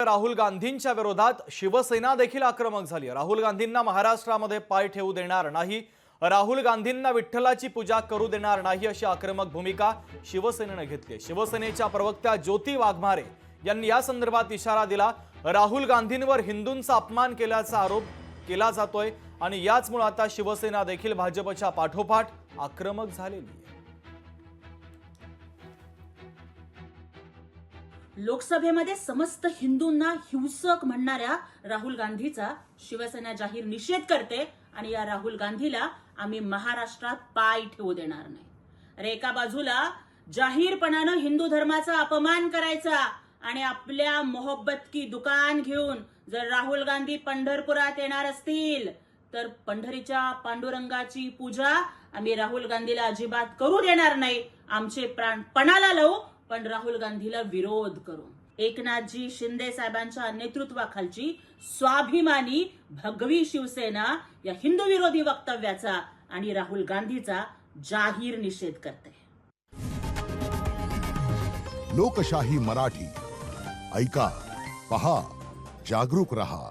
राहुल गांधींच्या विरोधात शिवसेना देखील आक्रमक झाली। राहुल गांधींना महाराष्ट्रामध्ये पाय ठेवू देणार नाही, राहुल गांधींना विठ्ठलाची पूजा करू देणार नाही अशी आक्रमक भूमिका शिवसेनेने घेतली। शिवसेनेच्या प्रवक्त्या ज्योती वाघमारे यांनी या संदर्भात इशारा दिला। राहुल गांधींवर हिंदूंचा अपमान केल्याचा आरोप केला जातोय आणि याचमुळे आता शिवसेना देखील भाजपच्या पाठोपाठ आक्रमक झालेली आहे। लोकसभेमध्ये समस्त हिंदूंना हिंसक म्हणणाऱ्या राहुल गांधीचा शिवसेना जाहीर निषेध करते आणि या राहुल गांधीला आम्ही महाराष्ट्रात पाय ठेवू देणार नाही। अरे एका बाजूला जाहीरपणानं हिंदू धर्माचा अपमान करायचा आणि आपल्या मोहब्बत की दुकान घेऊन जर राहुल गांधी पंढरपुरात येणार असतील तर पंढरीच्या पांडुरंगाची पूजा आम्ही राहुल गांधीला अजिबात करू देणार नाही। आमचे प्राण पणाला लावू पण राहुल गांधीला विरोध करू। एकनाथजी शिंदे साहेबांच्या नेतृत्वाखालची स्वाभिमानी भगवी शिवसेना या हिंदू विरोधी वक्तव्याचा आणि राहुल गांधीचा जाहीर निषेध करते। लोकशाही मराठी ऐका, पहा, जागरूक रहा।